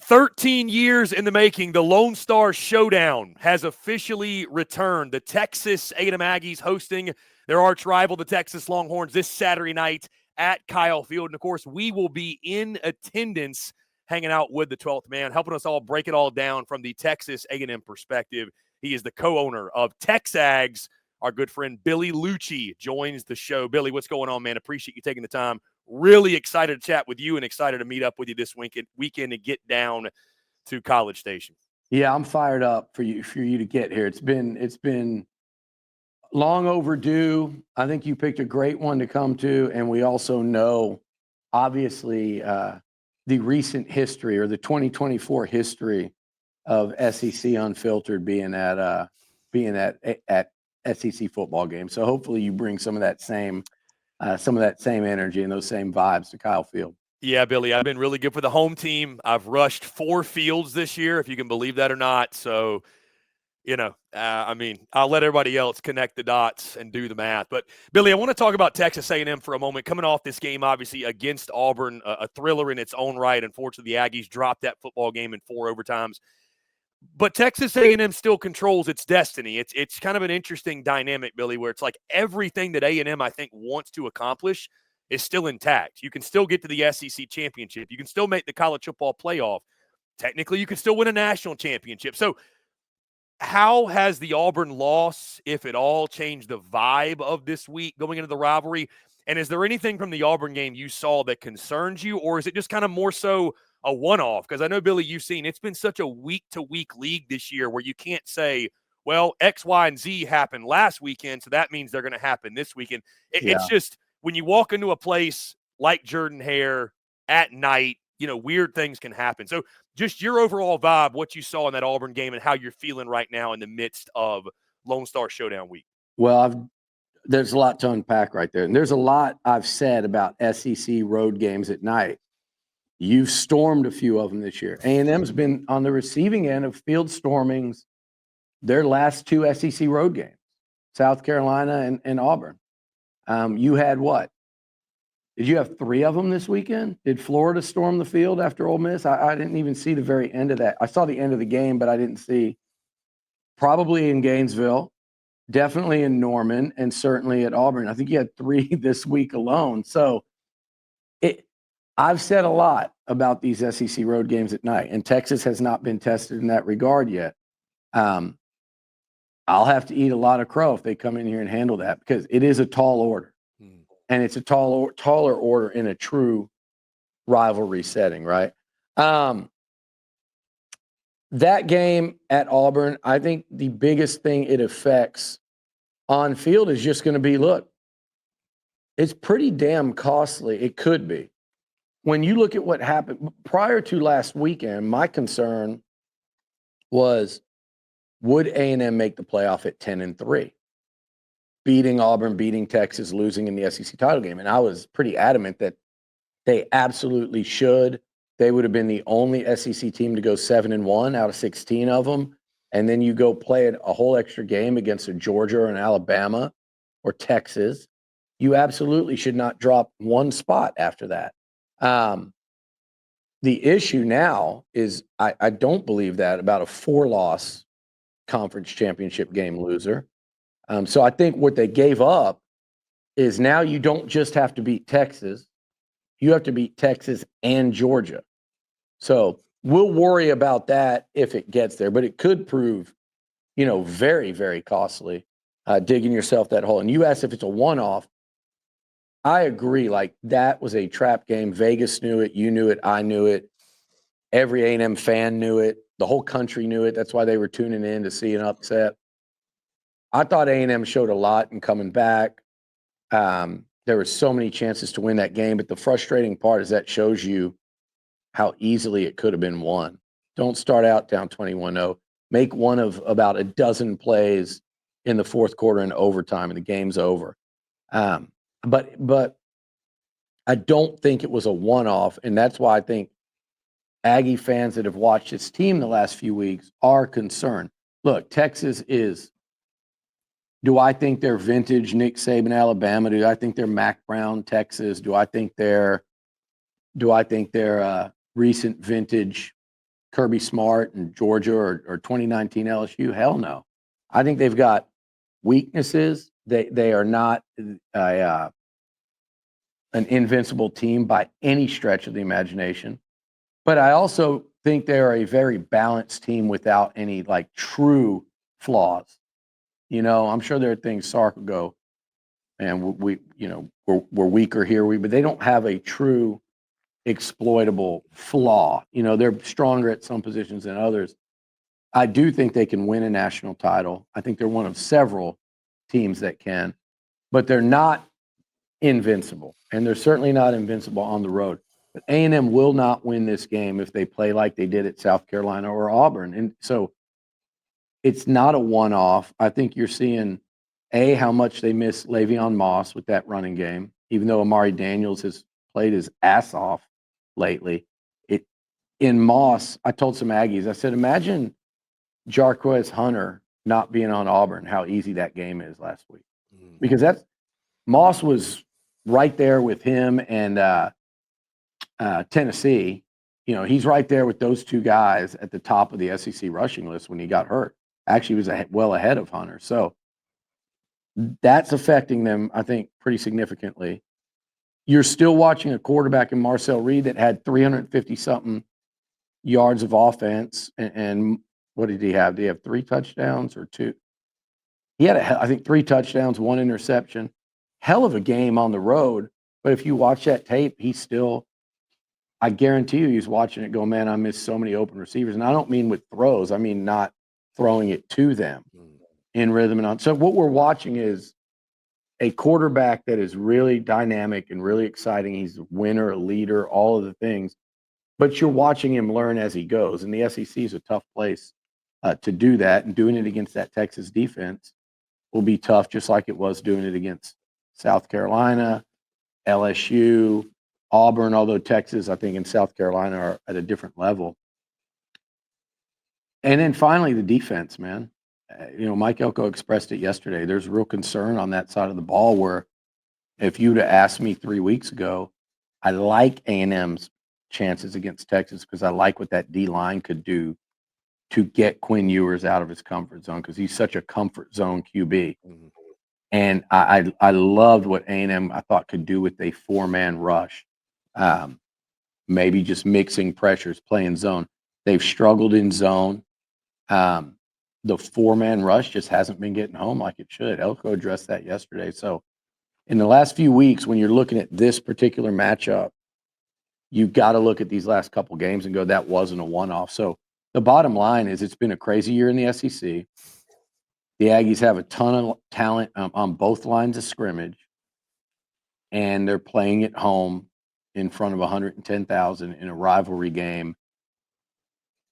13 years in the making, the Lone Star Showdown has officially returned. The Texas A&M Aggies hosting their arch rival, the Texas Longhorns, this Saturday night at Kyle Field. And, of course, we will be in attendance hanging out with the 12th man, helping us all break it all down from the Texas A&M perspective. He is the co-owner of TexAgs. Our good friend Billy Liucci joins the show. Billy, what's going on, man? Appreciate you taking the time. Really excited to chat with you and excited to meet up with you this weekend and get down to College Station. Yeah, I'm fired up for you to get here. It's been long overdue. I think you picked a great one to come to, and we also know, obviously, the recent history or the 2024 history of SEC Unfiltered being at SEC football games. So hopefully you bring some of that same energy and those same vibes to Kyle Field. Yeah, Billy, I've been really good for the home team. I've rushed 4 fields this year, if you can believe that or not. So, I'll let everybody else connect the dots and do the math. But, Billy, I want to talk about Texas A&M for a moment. Coming off this game, obviously, against Auburn, a thriller in its own right. Unfortunately, the Aggies dropped that football game in 4 overtimes. But Texas A&M still controls its destiny. It's kind of an interesting dynamic, Billy, where it's like everything that A&M, I think, wants to accomplish is still intact. You can still get to the SEC championship. You can still make the college football playoff. Technically, you can still win a national championship. So how has the Auburn loss, if at all, changed the vibe of this week going into the rivalry? And is there anything from the Auburn game you saw that concerns you, or is it just kind of more so a one-off? Because I know, Billy, you've seen it's been such a week-to-week league this year where you can't say, well, X, Y, and Z happened last weekend, so that means they're going to happen this weekend. It's just when you walk into a place like Jordan-Hare at night, weird things can happen. So just your overall vibe, what you saw in that Auburn game and how you're feeling right now in the midst of Lone Star Showdown week. Well, there's a lot to unpack right there. And there's a lot I've said about SEC road games at night. You've stormed a few of them this year. A&M's been on the receiving end of field stormings their last 2 SEC road games, South Carolina and Auburn. You had what? Did you have 3 of them this weekend? Did Florida storm the field after Ole Miss? I didn't even see the very end of that. I saw the end of the game, but I didn't see. Probably in Gainesville, definitely in Norman, and certainly at Auburn. I think you had 3 this week alone. So I've said a lot about these SEC road games at night, and Texas has not been tested in that regard yet. I'll have to eat a lot of crow if they come in here and handle that, because it is a tall order. And it's a taller order in a true rivalry setting, right? That game at Auburn, I think the biggest thing it affects on field is just going to be, look, it's pretty damn costly. It could be. When you look at what happened prior to last weekend, my concern was, would A&M make the playoff at 10-3? Beating Auburn, beating Texas, losing in the SEC title game. And I was pretty adamant that they absolutely should. They would have been the only SEC team to go 7-1 out of 16 of them. And then you go play a whole extra game against a Georgia or an Alabama or Texas. You absolutely should not drop 1 spot after that. The issue now is I don't believe that about a 4-loss conference championship game loser. So I think what they gave up is now you don't just have to beat Texas. You have to beat Texas and Georgia. So we'll worry about that if it gets there, but it could prove, very, very costly, digging yourself that hole. And you asked if it's a one-off. I agree. Like, that was a trap game. Vegas knew it. You knew it. I knew it. Every A&M fan knew it. The whole country knew it. That's why they were tuning in to see an upset. I thought A&M showed a lot in coming back. There were so many chances to win that game, but the frustrating part is that shows you how easily it could have been won. Don't start out down 21-0. Make one of about a dozen plays in the fourth quarter and overtime, and the game's over. But I don't think it was a one-off, and that's why I think Aggie fans that have watched this team the last few weeks are concerned. Look, Texas is. Do I think they're vintage Nick Saban, Alabama? Do I think they're Mac Brown, Texas? Do I think they're recent vintage Kirby Smart and Georgia or 2019 LSU? Hell no. I think they've got weaknesses. They are not an invincible team by any stretch of the imagination. But I also think they are a very balanced team without any like true flaws. You know, I'm sure there are things Sark will go, and we you know, we're weaker here, but they don't have a true exploitable flaw. You know, they're stronger at some positions than others. I do think they can win a national title. I think they're one of several teams that can, but they're not invincible, and they're certainly not invincible on the road. But A&M will not win this game if they play like they did at South Carolina or Auburn. And so it's not a one-off. I think you're seeing, how much they miss Le'Veon Moss with that running game, even though Amari Daniels has played his ass off lately. In Moss, I told some Aggies, I said, imagine Jarquez Hunter not being on Auburn, how easy that game is last week. Because Moss was right there with him and Tennessee. You know, he's right there with those two guys at the top of the SEC rushing list when he got hurt. Actually, he was well ahead of Hunter. So that's affecting them, I think, pretty significantly. You're still watching a quarterback in Marcel Reed that had 350-something yards of offense. And what did he have? Did he have 3 touchdowns or 2? He had, I think, 3 touchdowns, 1 interception. Hell of a game on the road. But if you watch that tape, he's still, I guarantee you he's watching it go, man, I missed so many open receivers. And I don't mean with throws. I mean not throwing it to them in rhythm and on. So what we're watching is a quarterback that is really dynamic and really exciting. He's a winner, a leader, all of the things. But you're watching him learn as he goes. And the SEC is a tough place to do that. And doing it against that Texas defense will be tough, just like it was doing it against South Carolina, LSU, Auburn, although Texas, I think, and South Carolina are at a different level. And then finally, the defense, man. You know, Mike Elko expressed it yesterday. There's real concern on that side of the ball where if you'd have asked me 3 weeks ago, I like A&M's chances against Texas because I like what that D-line could do to get Quinn Ewers out of his comfort zone because he's such a comfort zone QB. And I loved what A&M, I thought, could do with a 4-man rush. Maybe just mixing pressures, playing zone. They've struggled in zone. The 4-man rush just hasn't been getting home like it should. Elko addressed that yesterday. So in the last few weeks, when you're looking at this particular matchup, you've got to look at these last couple games and go, that wasn't a one-off. So the bottom line is it's been a crazy year in the SEC. The Aggies have a ton of talent on both lines of scrimmage, and they're playing at home in front of 110,000 in a rivalry game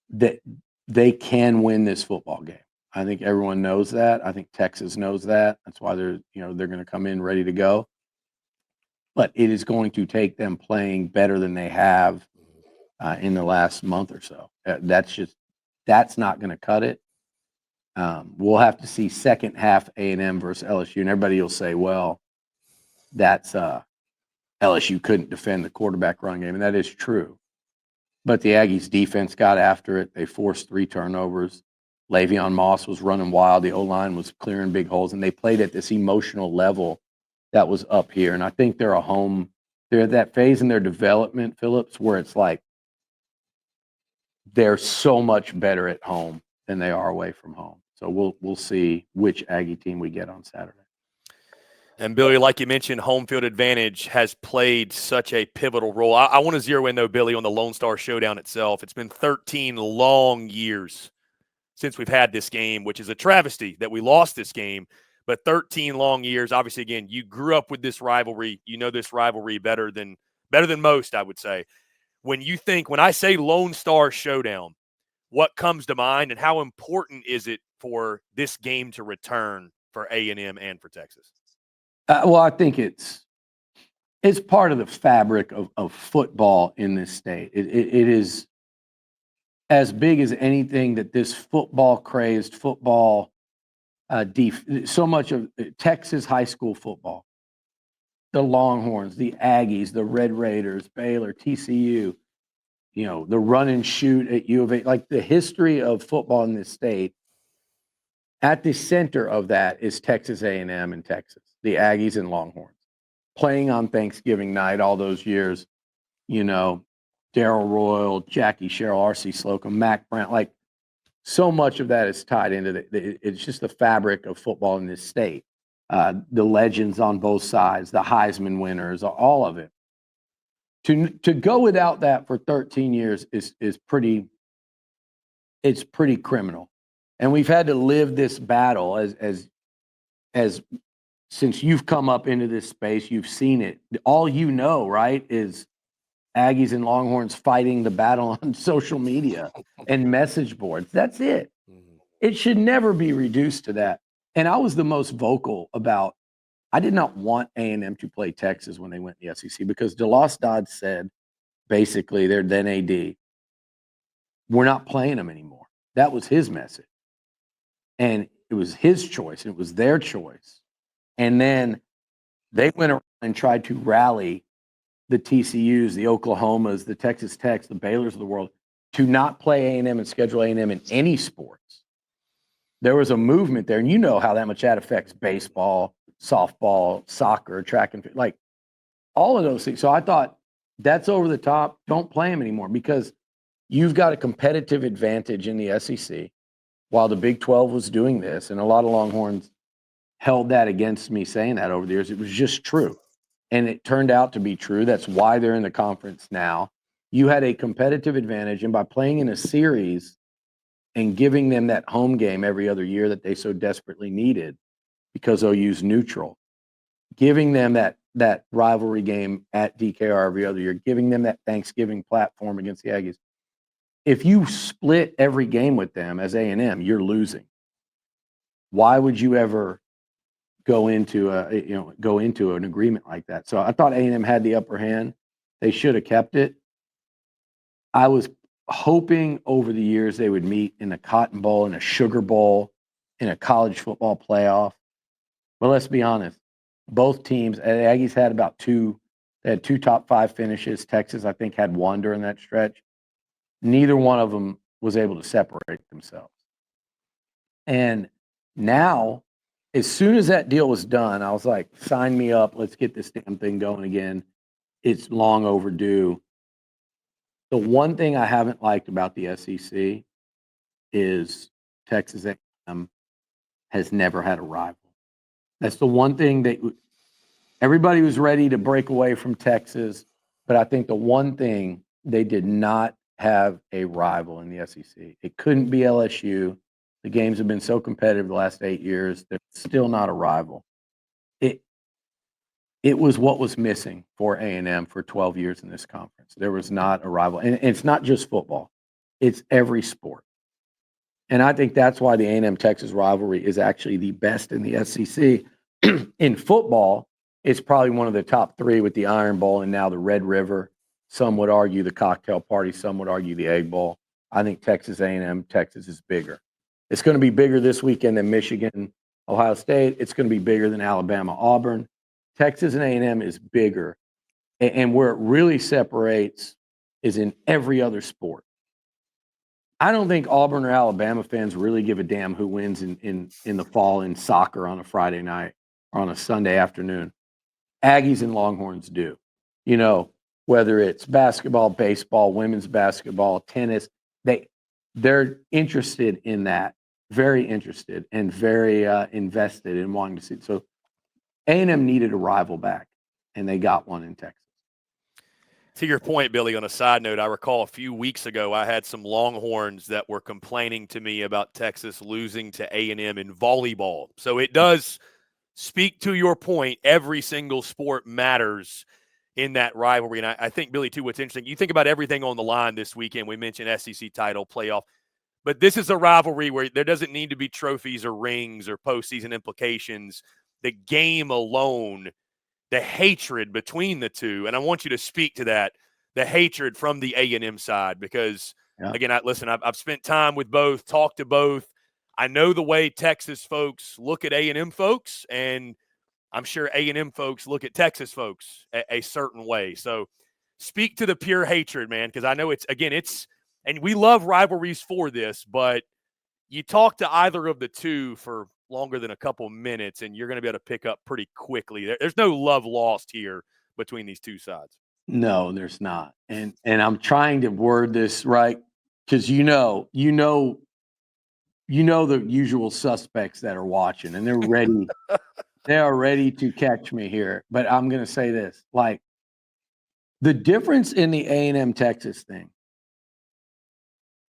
that they can win this football game. I think everyone knows that. I think Texas knows that. That's why they're going to come in ready to go. But it is going to take them playing better than they have in the last month or so. That's not going to cut it. We'll have to see second half A&M versus LSU, and everybody will say, well, that's LSU couldn't defend the quarterback run game, and that is true. But the Aggies defense got after it. They forced 3 turnovers. Le'Veon Moss was running wild. The O-line was clearing big holes, and they played at this emotional level that was up here. And I think they're at that phase in their development, Phillips, where it's like they're so much better at home than they are away from home. So we'll see which Aggie team we get on Saturday. And Billy, like you mentioned, home field advantage has played such a pivotal role. I want to zero in, though, Billy, on the Lone Star Showdown itself. It's been 13 long years since we've had this game, which is a travesty that we lost this game. But 13 long years. Obviously, again, you grew up with this rivalry. You know this rivalry better than most, I would say. When I say Lone Star Showdown, what comes to mind, and how important is it for this game to return for A&M and for Texas? Well, I think it's part of the fabric of football in this state. It is as big as anything that this football-crazed football so much of Texas high school football, the Longhorns, the Aggies, the Red Raiders, Baylor, TCU, the run and shoot at U of A, like the history of football in this state. At the center of that is Texas A&M and Texas, the Aggies and Longhorns, playing on Thanksgiving night all those years. Darrell Royal, Jackie Sherrill, R.C. Slocum, Mac Brown, like so much of that is tied into it's just the fabric of football in this state. The legends on both sides, the Heisman winners, all of it. To go without that for 13 years is pretty criminal. And we've had to live this battle as since you've come up into this space, you've seen it. All right, is Aggies and Longhorns fighting the battle on social media and message boards. That's it. It should never be reduced to that. And I was the most vocal about, I did not want A&M to play Texas when they went to the SEC because DeLoss Dodds said, basically, their then AD, we're not playing them anymore. That was his message. And it was his choice, and it was their choice. And then they went around and tried to rally the TCUs, the Oklahomas, the Texas Techs, the Baylors of the world to not play A&M and schedule A&M in any sports. There was a movement there, and you know how that much that affects baseball, softball, soccer, track and field, like all of those things. So I thought that's over the top. Don't play them anymore because you've got a competitive advantage in the SEC while the Big 12 was doing this. And a lot of Longhorns held that against me saying that over the years. It was just true. And it turned out to be true. That's why they're in the conference now. You had a competitive advantage. And by playing in a series and giving them that home game every other year that they so desperately needed because OU's neutral, giving them that rivalry game at DKR every other year, giving them that Thanksgiving platform against the Aggies. If you split every game with them as A&M, you're losing. Why would you ever go into an agreement like that? So I thought A&M had the upper hand. They should have kept it. I was hoping over the years they would meet in a Cotton Bowl, in a Sugar Bowl, in a college football playoff. But let's be honest, both teams, the Aggies had they had two top 5 finishes. Texas, I think, had one during that stretch. Neither one of them was able to separate themselves. And now, as soon as that deal was done, I was like, sign me up. Let's get this damn thing going again. It's long overdue. The one thing I haven't liked about the SEC is Texas A&M has never had a rival. That's the one thing that everybody was ready to break away from Texas, but I think the one thing they did not have a rival in the SEC. It couldn't be LSU. The games have been so competitive the last 8 years. They're still not a rival. It was what was missing for A&M for 12 years in this conference. There was not a rival. And it's not just football. It's every sport. And I think that's why the A&M Texas rivalry is actually the best in the SEC. In football, it's probably one of the top 3 with the Iron Bowl and now the Red River. Some would argue the cocktail party. Some would argue the Egg Bowl. I think Texas A&M, Texas is bigger. It's going to be bigger this weekend than Michigan, Ohio State. It's going to be bigger than Alabama, Auburn. Texas and A&M is bigger. And where it really separates is in every other sport. I don't think Auburn or Alabama fans really give a damn who wins in the fall in soccer on a Friday night or on a Sunday afternoon. Aggies and Longhorns do. Whether it's basketball, baseball, women's basketball, tennis, they're interested in that, very interested and very invested in wanting to see it. So A&M needed a rival back, and they got one in Texas. To your point, Billy, on a side note, I recall a few weeks ago I had some Longhorns that were complaining to me about Texas losing to A&M in volleyball. So it does speak to your point. Every single sport matters in that rivalry. And I think, Billy, too, what's interesting, you think about everything on the line this weekend. We mentioned SEC title, playoff. But this is a rivalry where there doesn't need to be trophies or rings or postseason implications. The game alone, the hatred between the two, and I want you to speak to that, the hatred from the A&M side, because, again, I've spent time with both, talked to both. I know the way Texas folks look at A&M folks, and I'm sure A&M folks look at Texas folks a certain way. So speak to the pure hatred, man, because I know it's and we love rivalries for this, but you talk to either of the two for longer than a couple minutes, and you're going to be able to pick up pretty quickly. There's no love lost here between these two sides. No, there's not. And I'm trying to word this right, because you know the usual suspects that are watching, and they're ready. They are ready to catch me here. But I'm going to say this: like, the difference in the A&M Texas thing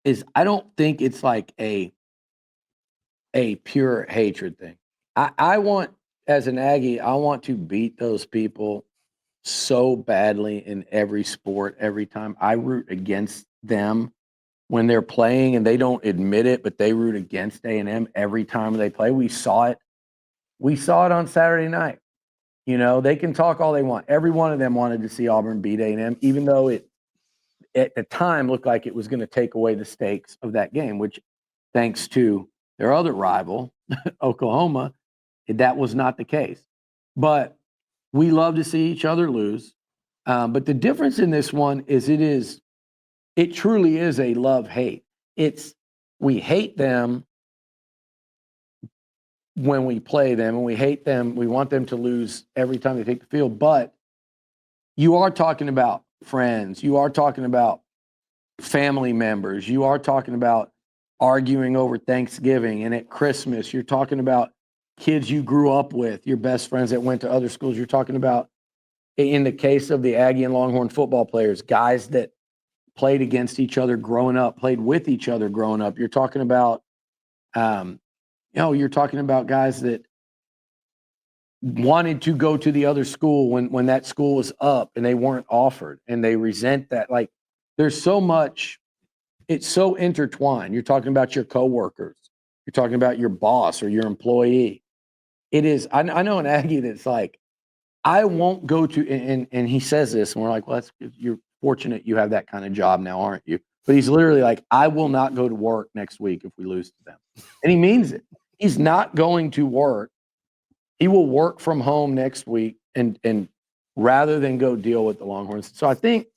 is, I don't think it's like a pure hatred thing. I want, as an Aggie, I want to beat those people so badly in every sport. Every time I root against them when they're playing, and they don't admit it, but they root against A&M every time they play. We saw it on Saturday night. You know, they can talk all they want. Every one of them wanted to see Auburn beat A&M, even though it at the time looked like it was going to take away the stakes of that game, which, thanks to their other rival, Oklahoma, that was not the case. But we love to see each other lose. But the difference in this one is it truly is a love-hate. We hate them when we play them, and we hate them. We want them to lose every time they take the field. But you are talking about friends. You are talking about family members. You are talking about arguing over Thanksgiving and at Christmas. You're talking about kids you grew up with, your best friends that went to other schools. You're talking about, in the case of the Aggie and Longhorn football players, guys that played against each other growing up, played with each other growing up. You're talking about, you're talking about guys that wanted to go to the other school when that school was up and they weren't offered, and they resent that. Like, there's so much, it's so intertwined. You're talking about your coworkers. You're talking about your boss or your employee. It is, I know an Aggie that's like, I won't go to, and he says this, and we're like, well, you're fortunate you have that kind of job now, aren't you? But he's literally like, I will not go to work next week if we lose to them. And he means it. He's not going to work. He will work from home next week, and rather than go deal with the Longhorns. So I think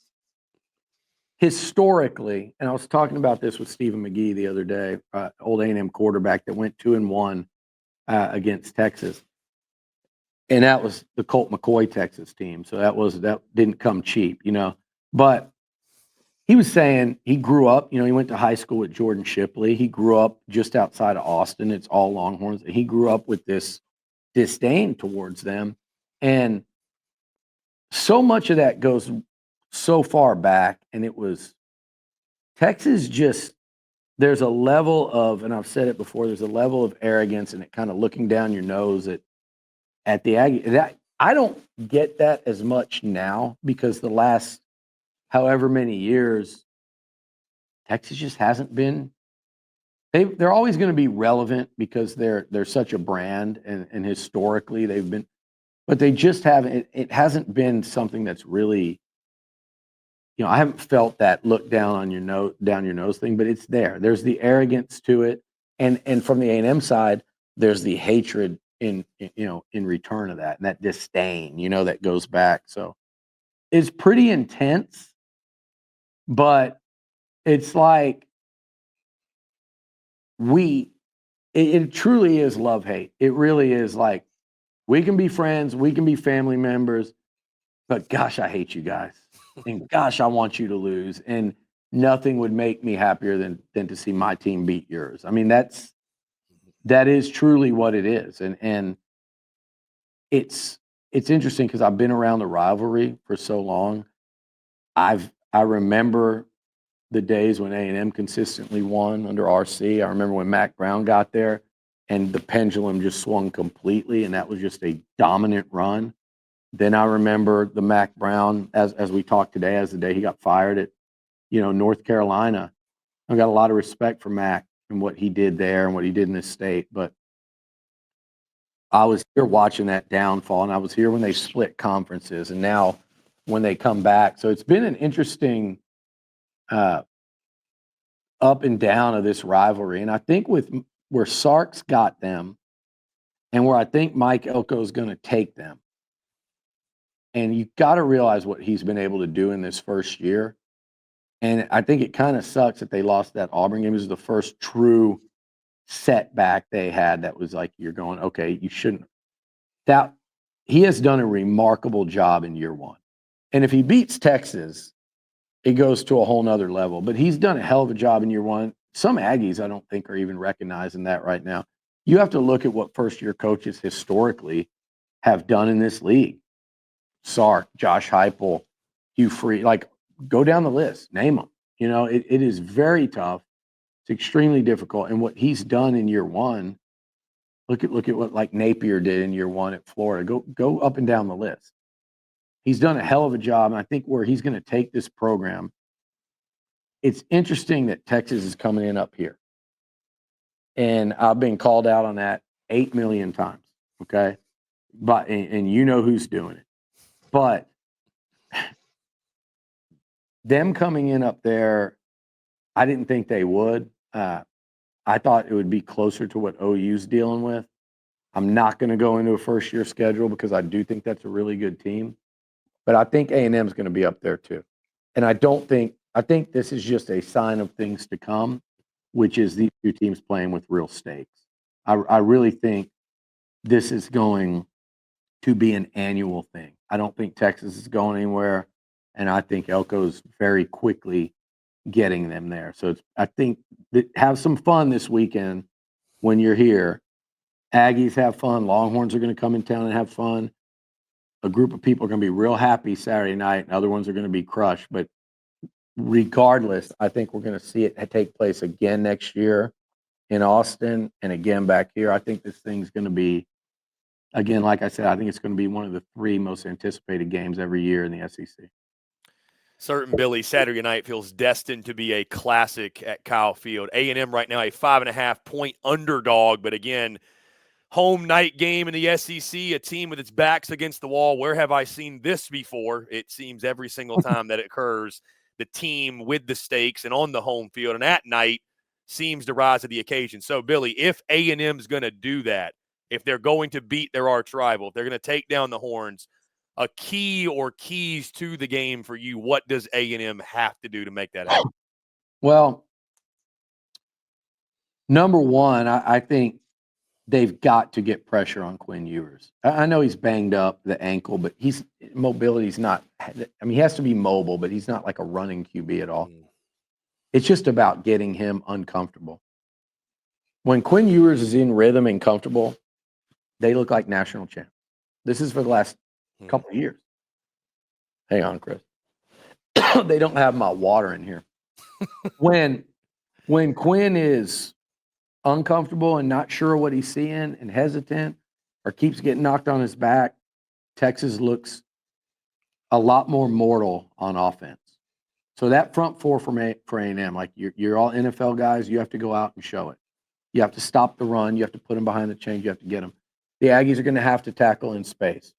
historically, and I was talking about this with Stephen McGee the other day, old A&M quarterback that went 2-1 against Texas. And that was the Colt McCoy Texas team. So that didn't come cheap, you know. But he was saying he grew up, you know, he went to high school with Jordan Shipley. He grew up just outside of Austin. It's all Longhorns. He grew up with this disdain towards them. And so much of that goes so far back. And it was Texas just, there's a level of, and I've said it before, there's a level of arrogance and it kind of looking down your nose at the Aggie. That I don't get that as much now, because the last however many years, Texas just hasn't been. They're always going to be relevant because they're such a brand, and historically they've been, but they just haven't. It hasn't been something that's really, you know, I haven't felt that look down your nose thing, but it's there. There's the arrogance to it, and from the A&M side, there's the hatred in return of that, and that disdain, you know, that goes back. So it's pretty intense, but it's like it truly is love-hate. It really is. Like, we can be friends, we can be family members, but gosh, I hate you guys. And gosh, I want you to lose. And nothing would make me happier than to see my team beat yours. I mean, that is truly what it is. And it's interesting because I've been around the rivalry for so long. I remember the days when A&M consistently won under RC. I remember when Mac Brown got there and the pendulum just swung completely, and that was just a dominant run. Then I remember the Mac Brown, as we talked today, as the day he got fired at, North Carolina. I've got a lot of respect for Mac and what he did there and what he did in this state, but I was here watching that downfall, and I was here when they split conferences, and now when they come back. So it's been an interesting up and down of this rivalry. And I think with where Sark's got them and where I think Mike Elko is going to take them, And you got to realize what he's been able to do in this first year. And I think it kind of sucks that they lost that Auburn game. It was the first true setback they had that was like, you're going, okay, you shouldn't. That he has done a remarkable job in year one. And if he beats Texas, it goes to a whole nother level. But he's done a hell of a job in year one. Some Aggies, I don't think, are even recognizing that right now. You have to look at what first-year coaches historically have done in this league. Sark, Josh Heupel, Hugh Freeze, like go down the list, name them. You know, it is very tough. It's extremely difficult. And what he's done in year one, look at what like Napier did in year one at Florida. Go up and down the list. He's done a hell of a job. And I think where he's going to take this program, it's interesting that Texas is coming in up here. And I've been called out on that 8 million times. Okay. But, and you know who's doing it. But them coming in up there, I didn't think they would. I thought it would be closer to what OU's dealing with. I'm not going to go into a first-year schedule because I do think that's a really good team. But I think A&M is going to be up there too. And I think this is just a sign of things to come, which is these two teams playing with real stakes. I really think this is going to be an annual thing. I don't think Texas is going anywhere, and I think Elko's very quickly getting them there. So I think that have some fun this weekend when you're here. Aggies have fun. Longhorns are going to come in town and have fun. A group of people are going to be real happy Saturday night, and other ones are going to be crushed. But regardless, I think we're going to see it take place again next year in Austin and again back here. I think this thing's going to be, again, like I said, I think it's going to be one of the 3 most anticipated games every year in the SEC. Certain Billy, Saturday night feels destined to be a classic at Kyle Field. A&M right now a 5.5-point underdog, but again, home night game in the SEC, a team with its backs against the wall. Where have I seen this before? It seems every single time that it occurs, the team with the stakes and on the home field and at night seems to rise to the occasion. So, Billy, if A&M is going to do that, if they're going to beat their arch rival, if they're going to take down the Horns, a key or keys to the game for you, what does A&M have to do to make that happen? Well, number one, I think they've got to get pressure on Quinn Ewers. I know he's banged up the ankle, but mobility's not. I mean, he has to be mobile, but he's not like a running QB at all. It's just about getting him uncomfortable. When Quinn Ewers is in rhythm and comfortable, they look like national champs. This is for the last couple of years. Hang on, Chris. They don't have my water in here. When Quinn is uncomfortable and not sure what he's seeing and hesitant or keeps getting knocked on his back, Texas looks a lot more mortal on offense. So that front four for A&M, like you're all NFL guys, you have to go out and show it. You have to stop the run. You have to put them behind the chains. You have to get them. The Aggies are going to have to tackle in space.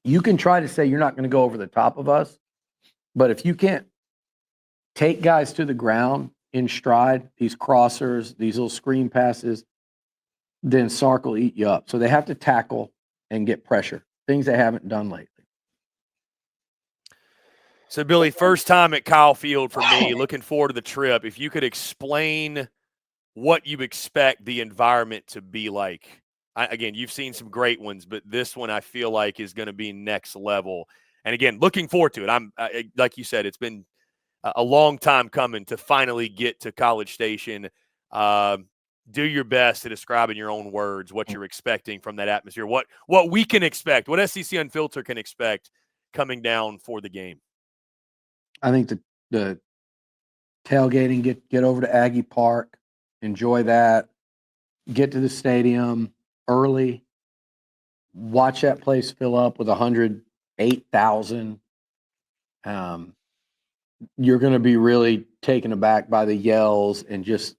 You can try to say you're not going to go over the top of us, but if you can't take guys to the ground in stride, these crossers, these little screen passes, then Sark will eat you up. So they have to tackle and get pressure, things they haven't done lately. So, Billy, first time at Kyle Field for me, looking forward to the trip. If you could explain what you expect the environment to be like. Again, you've seen some great ones, but this one I feel like is going to be next level. And again, looking forward to it. Like you said, it's been a long time coming to finally get to College Station. Do your best to describe in your own words what you're expecting from that atmosphere, what we can expect, what SEC Unfiltered can expect coming down for the game. I think the tailgating, get over to Aggie Park, enjoy that, get to the stadium early, watch that place fill up with 108,000. You're going to be really taken aback by the yells and just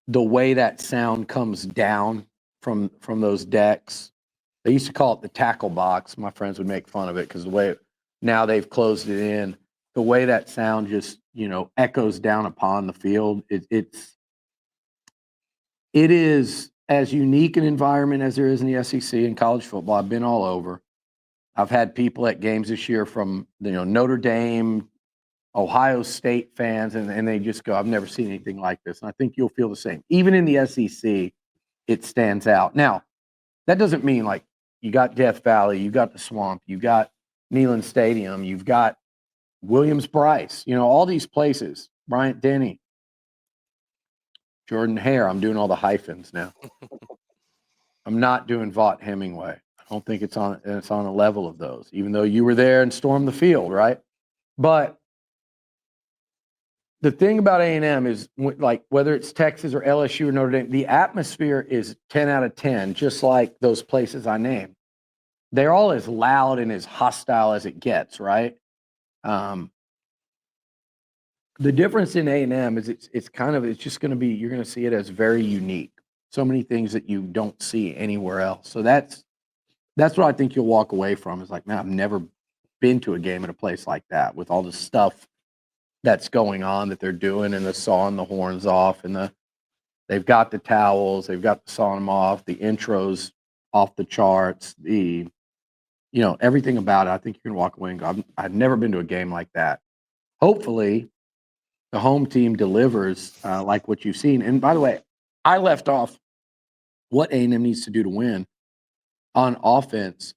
the way that sound comes down from those decks. They used to call it the tackle box. My friends would make fun of it because the way now they've closed it in, the way that sound just, echoes down upon the field. It is as unique an environment as there is in the SEC in college football. I've been all over. I've had people at games this year from Notre Dame, Ohio State fans, and they just go, I've never seen anything like this. And I think you'll feel the same. Even in the SEC, it stands out. Now, that doesn't mean like you got Death Valley, you got the Swamp, you got Neyland Stadium, you've got Williams-Brice, all these places, Bryant-Denny, Jordan Hare. I'm doing all the hyphens now. I'm not doing Vaught Hemingway. I don't think it's on a level of those, even though you were there and stormed the field, right? But the thing about A&M is, like, whether it's Texas or LSU or Notre Dame, the atmosphere is 10 out of 10, just like those places I named. They're all as loud and as hostile as it gets, right? The difference in A&M is it's just going to be, you're going to see it as very unique. So many things that you don't see anywhere else. So that's what I think you'll walk away from, is like, man, I've never been to a game at a place like that with all the stuff that's going on that they're doing, and the sawing the horns off, and they've got the towels, they've got the sawing them off, the intros off the charts, everything about it. I think you can walk away and go, I've never been to a game like that. Hopefully the home team delivers like what you've seen. And by the way, I left off what A&M needs to do to win. On offense,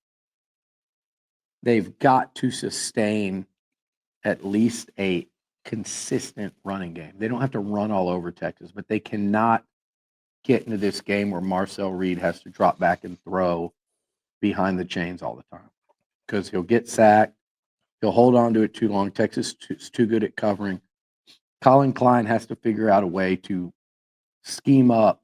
they've got to sustain at least a consistent running game. They don't have to run all over Texas, but they cannot get into this game where Marcel Reed has to drop back and throw behind the chains all the time, because he'll get sacked. He'll hold on to it too long. Texas is too good at covering. Colin Klein has to figure out a way to scheme up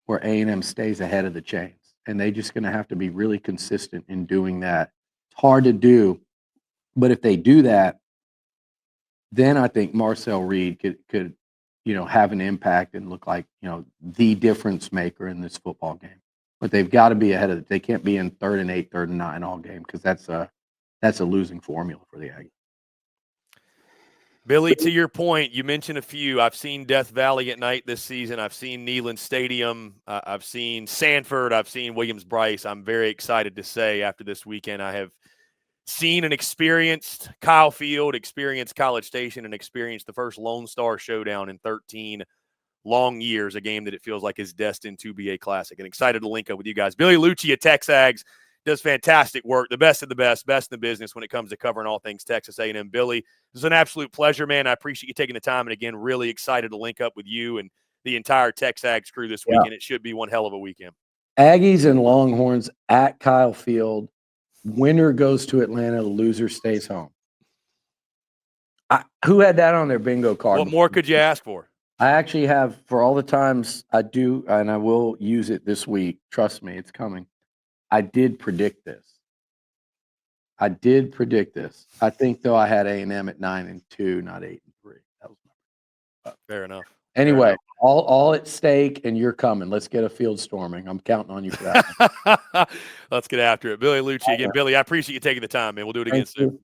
where A&M stays ahead of the chains, and they're just going to have to be really consistent in doing that. It's hard to do, but if they do that, then I think Marcel Reed could have an impact and look like, the difference maker in this football game. But they've got to be ahead of it. They can't be in 3rd and 8, 3rd and 9 all game, because that's a losing formula for the Aggies. Billy, to your point, you mentioned a few. I've seen Death Valley at night this season. I've seen Neyland Stadium. I've seen Sanford. I've seen Williams-Brice. I'm very excited to say after this weekend I have seen and experienced Kyle Field, experienced College Station, and experienced the first Lone Star Showdown in 13 long years, a game that it feels like is destined to be a classic. And excited to link up with you guys. Billy Liucci at TexAgs does fantastic work, the best of the best in the business when it comes to covering all things Texas A&M. Billy, it's an absolute pleasure, man. I appreciate you taking the time, and again, really excited to link up with you and the entire TexAgs crew this weekend. It should be one hell of a weekend. Aggies and Longhorns at Kyle Field. Winner goes to Atlanta, the loser stays home. Who had that on their bingo card? What more could you ask for? I actually have, for all the times I do, and I will use it this week. Trust me, it's coming. I did predict this. I think, though, I had A&M at 9-2, not 8-3. That was fair enough. Anyway, all at stake, and you're coming. Let's get a field storming. I'm counting on you for that. Let's get after it. Billy Liucci again. Billy, I appreciate you taking the time, man. We'll do it again soon.